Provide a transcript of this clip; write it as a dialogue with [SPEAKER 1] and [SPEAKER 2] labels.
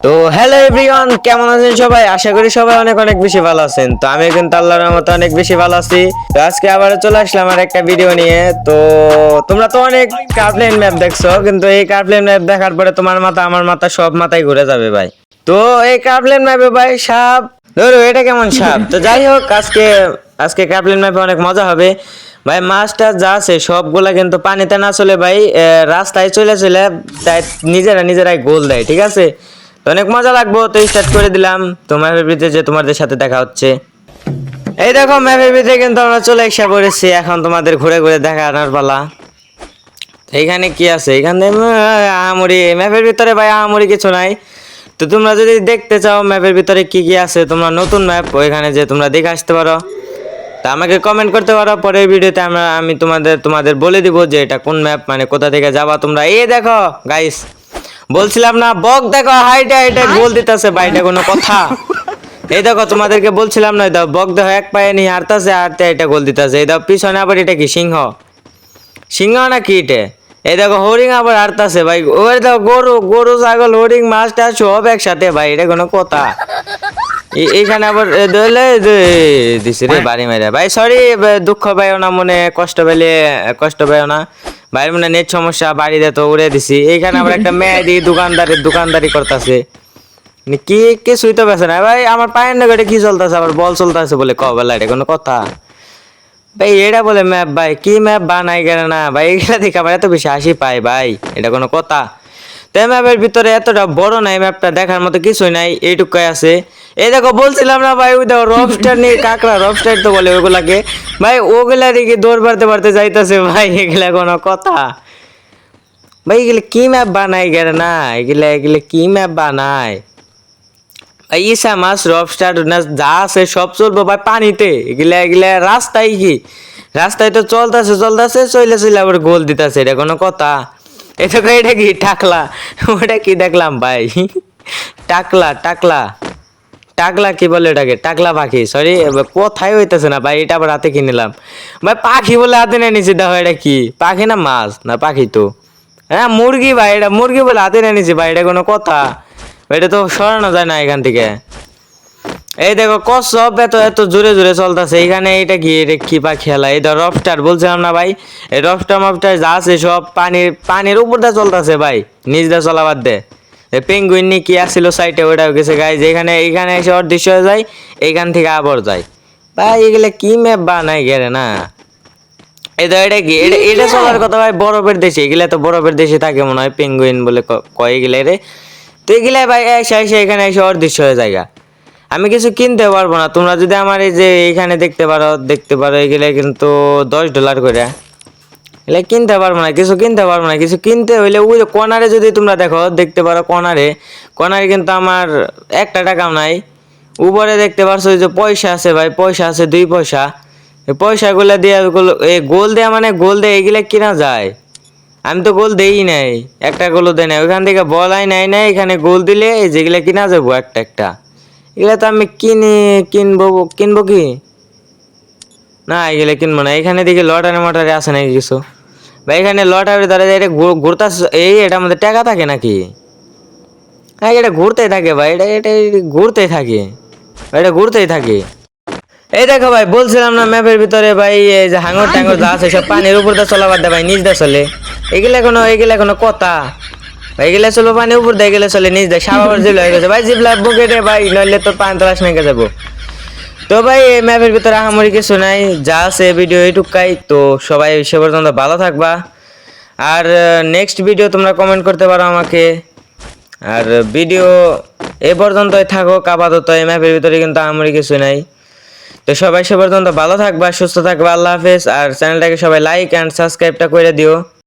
[SPEAKER 1] তো hello everyone, কেমন আছেন সবাই? আশা করি সবাই অনেক অনেক বেশি ভালো আছেন। তো আমি কিন্তু আল্লাহর রহমতে অনেক বেশি ভালো আছি। তো আজকে আবার চলে আসলাম আর একটা ভিডিও নিয়ে। তো তোমরা তো অনেক কার্পলেন ম্যাপ দেখছো, কিন্তু এই কার্পলেন ম্যাপ দেখার পরে তোমার মাথা আমার মাথা সব মাথায় ঘুরে যাবে ভাই। তো এই কার্পলেন ম্যাপে ভাই সাপ ধরো, এটা কেমন সাপ? তো যাই হোক, আজকে আজকে কার্পলেন ম্যাপে অনেক মজা হবে ভাই। মাছটা যা আছে সবগুলা কিন্তু পানিতে না চলে ভাই, রাস্তায় চলে চলে তাই নিজেরাই গোল দেয়, ঠিক আছে? তো অনেক মজা লাগবো। তো স্টার্ট করে দিলাম। তো ম্যাপের ভিতরে যে তোমাদের সাথে দেখা হচ্ছে, এই দেখো ম্যাপের ভিতরে কিন্তু আমরা চলে এসে পড়েছি। এখন তোমাদের ঘুরে ঘুরে দেখানোর পালা। এইখানে কি আছে? এখানে আহামরি ম্যাপের ভিতরে ভাই আহামরি কিছু নাই। তো তোমরা যদি দেখতে চাও ম্যাপের ভিতরে কি কি আছে, তোমরা নতুন ম্যাপ ওইখানে যে তোমরা দেখে আসতে পারো। তা আমাকে কমেন্ট করতে পারো, পরের ভিডিওতে আমি তোমাদের বলে দিব যে এটা কোন ম্যাপ, মানে কোথা থেকে যাবা তোমরা। এই দেখো গাইস, বলছিলাম না বক দেখো হাইটে হাইটে গোল দিতেছে ভাই, এটা কোনো কথা? এই দেখো তোমাদেরকে বলছিলাম না, দাও বক দেখো এক পায়ে নিয়ে হারতাছে, হারতে এটা গোল দিতেছে। এই দাও পিছনে আবার এটা কি সিংহ? সিংহ না কি এটা? এই দেখো হরিং আবার হারতাছে ভাই। ওই দেখো গরু গরু ছাগল হরিং মাছটা সব একসাথে ভাই, এটা কোনো কথা? এইখানে আবার দিছে রে বাড়ি মেরে ভাই। সরি, দুঃখ পাইও না, মনে কষ্ট পাইও না ভাই, মনে নেট সমস্যা, বাড়িতে তো উড়ে দিছি। এইখানে আবার একটা মেয়েদি দোকানদারি করতেছে। কি কিছুই তো বেছে না ভাই। আমার পায়ের নগরে কি চলতেছে? আবার বল চলতেছে বলে কবেলা, এটা কোনো কথা ভাই? এটা বলে ম্যাপ ভাই? কি ম্যাপ বানাই গেলে না ভাই, এগুলা দেখে আমার এত বেশি হাসি পায় ভাই, এটা কোনো কথা? তাই ম্যাপের ভিতরে এতটা বড় নাই, ম্যাপটা দেখার মতো কিছুই নাই, এইটুকাই আছে। এই দেখো বলছিলাম না ভাই, ওই দেখো রবস্টার নিয়ে কাঁকড়া, রবস্টার তো বলে ওগুলাকে ভাই। ওগুলা দিকে দৌড় পারতে যাইতেছে ভাই, এগুলা কোনো কথা ভাই? এগুলো কি ম্যাপ বানাই গেলে না, এগুলা কি ম্যাপ বানায় ভাই? ইসা মাছ রবস্টার যা আছে সব চলবো ভাই পানিতে। এগুলা রাস্তায় কি? রাস্তায় তো চলতেছে চলে আবার গোল দিতেছে, এটা কোনো কথা? এটা কি টাকলা? ওটা কি দেখলাম ভাই? টাকলা টাকলা টাকলা কি বলে এটাকে? টাকলা পাখি, সরি কোথায় হইতেছে না ভাই। এটা আবার হাতে কিনলাম ভাই, পাখি বলে হাতে নিয়ে নিছি। দেখো এটা কি পাখি না মাছ? না পাখি তো, হ্যাঁ মুরগি ভাই, এটা মুরগি বলে হাতে নিয়ে নিছি ভাই, এটা কোনো কথা? এটা তো সরানো যায় না এখান থেকে। এই দেখো কচ্ছপ এত এত জোরে জোরে চলতেছে এইখানে। এটা কি পাখি খেলা? এই ধর রবস্টার বলছিলাম না ভাই, এই রবস্টার মবস্টার যা আছে সব পানির উপর দিয়ে চলতেছে ভাই, নিচ দিয়ে চলাবাদ দে। পেঙ্গুইন নি কি আসছিল সাইটে, ওটাও গেছে গাই, যেখানে এইখানে এসে অদৃশ্য হয়ে যায়, এইখান থেকে আবার যায় ভাই। এগুলা কি ম্যাপ বানাই গেলে না? এই তো এটা কি? এটা চলার কথা ভাই বরফের দেশে। এগুলা তো বরফের দেশে থাকে মনে হয়, পেঙ্গুইন বলে কয় এগুলা রে। তো এগুলাই ভাই এসে এখানে এসে অদৃশ্য হয়ে যায়। আমি কিছু কিনতে পারবো না। তোমরা যদি আমার এই যে এইখানে দেখতে পারো এগুলা কিন্তু $10 করে। এগুলা কিনতে পারবো না, কিছু কিনতে হইলে ওই কর্নারে যদি তোমরা দেখতে পারো কর্নারে কিন্তু আমার একটা টাকাও নাই। উপরে দেখতে পারছো ওই যে পয়সা আছে ভাই, পয়সা আছে 2 পয়সা। এই পয়সাগুলো দিয়ে এই গোল দেয়া, মানে গোল দিয়ে এগুলা কিনা যায়। আমি তো গোল দেই নাই, একটা গোলও দেয় নাই। ওইখান থেকে বলাই নাই, এখানে গোল দিলে এই যেগুলা কিনা যাবো একটা একটা। এগুলা তো আমি কিনবো কি না? এগুলা কিনবো না। এখানে দেখি লটারি মটারি আছে নাকি কিছু ভাই? এখানে লটারি দ্বারা এটা ঘুরতে এটার মধ্যে টাকা থাকে নাকি? হ্যাঁ এটা ঘুরতেই থাকে ভাই, এটা ঘুরতেই থাকে, এটা ঘুরতেই থাকে। এই দেখো ভাই, বলছিলাম না ম্যাপের ভিতরে ভাই এই যে হাঙর টাঙর যা আছে সব পানির উপর দিয়ে চলাবার দে ভাই, নিচ দিয়ে চলে। এগুলা কোনো কথা? এগুলা চলো পানির উপর দিয়ে, গেলে চলে নিচ দিয়ে। সাবাবার জিবলা হয়ে গেছে ভাই, জিবলা বুকে রে ভাই, নইলে তোর পানি তলাশ নিয়ে যাবো। তো ভাই এই ম্যাপের ভিতরে আহামরি কিছু নাই, যা আছে ভিডিও এইটুকাই। তো সবাই সে পর্যন্ত ভালো থাকবা। আর নেক্সট ভিডিও তোমরা কমেন্ট করতে পারো আমাকে। আর ভিডিও এ পর্যন্তই থাকুক আপাতত। এই ম্যাপের ভিতরে কিন্তু আহামরি কিছু নাই। তো সবাই সে পর্যন্ত ভালো থাকবা, সুস্থ থাকবা। আল্লাহ হাফেজ। আর চ্যানেলটাকে সবাই লাইক অ্যান্ড সাবস্ক্রাইবটা করে দিও।